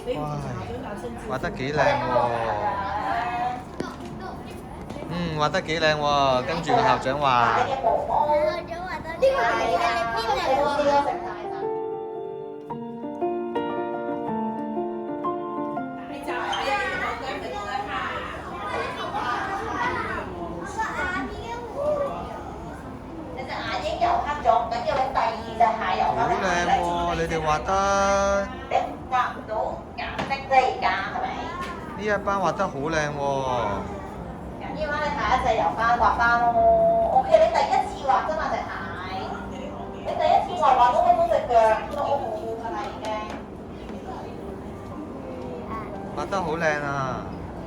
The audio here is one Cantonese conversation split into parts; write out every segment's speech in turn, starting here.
哇，畫得幾靚喎！畫得幾靚喎！跟住個校長話。校長話得呢個係你邊嚟喎？好靚喎！你哋畫得呢一班畫得好靚喎！呢班你下一隻由翻畫翻咯。OK，你第一次畫啫嘛隻蟹，你第一次畫到嗰隻腳都好好㗎啦已經。畫得好靚啊！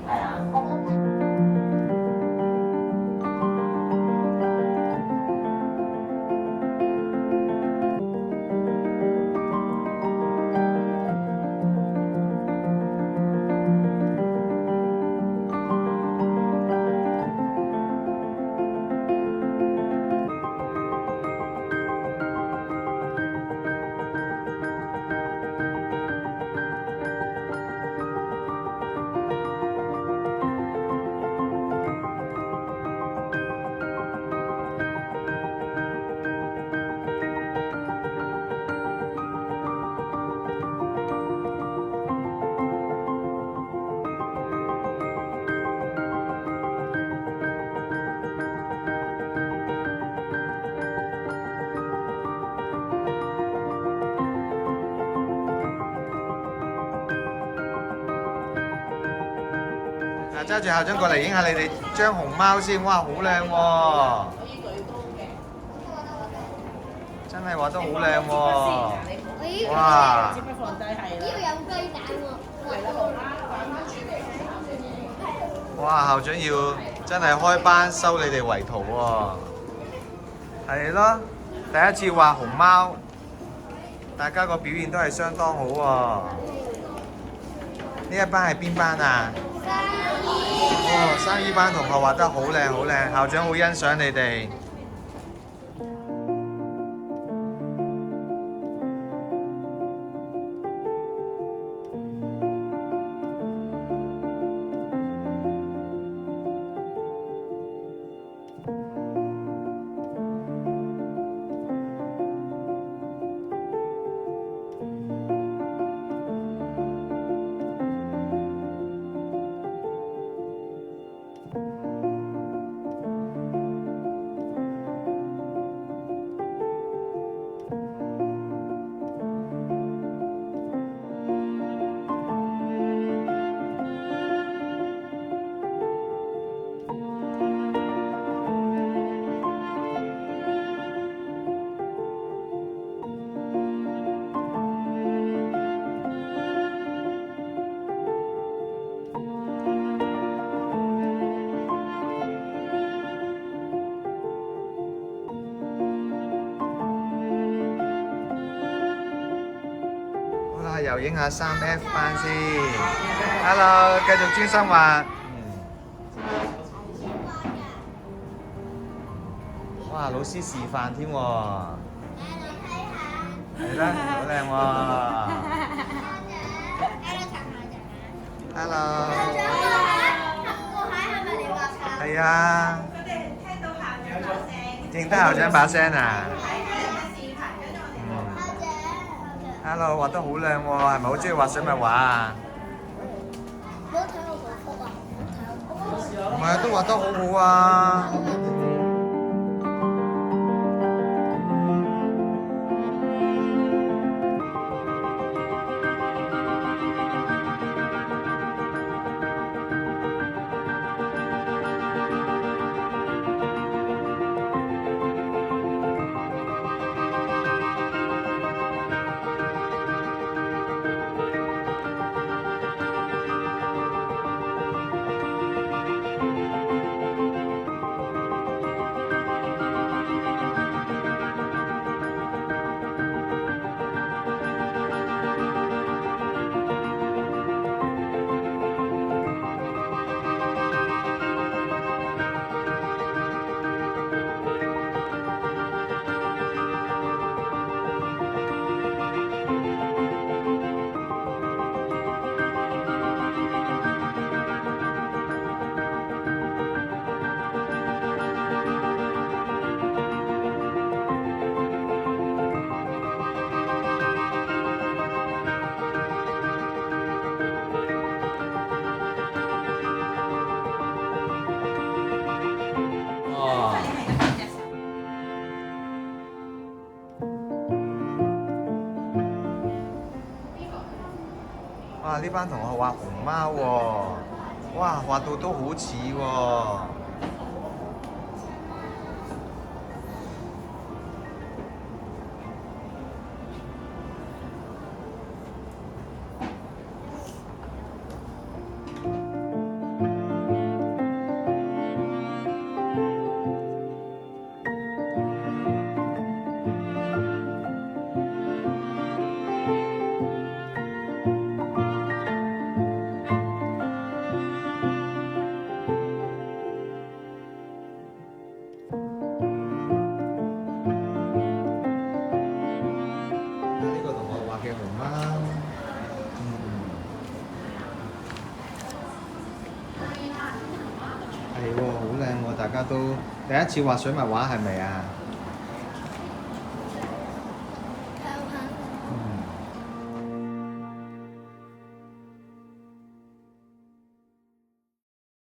係啊。揸住校長過嚟影下你哋張熊貓先，哇，好靚喎！真係畫得好靚喎！哇！呢個有雞蛋喎！哇！校長要真係開班收你哋為徒喎！係咯，第一次畫熊貓，大家個表現都係相當好喎！呢一班係邊班啊？哦，生醫班同學畫得好靚好靚，校長好欣賞你哋。又影下3F 班先 ，Hello， 繼續專心畫。哇，老師示範添喎。係啦，好靚喎。Hello。係啊。認得校長把聲啊？Hello， 畫得好靚喎，係咪好中意畫水墨畫啊？唔好睇我嗰幅啊！唔係，都畫得好好啊！哇！呢班同學畫熊貓喎，哇！畫到都好似喎。呢個同學畫嘅熊貓，係喎，好靚喎！大家都第一次畫水墨畫係咪啊？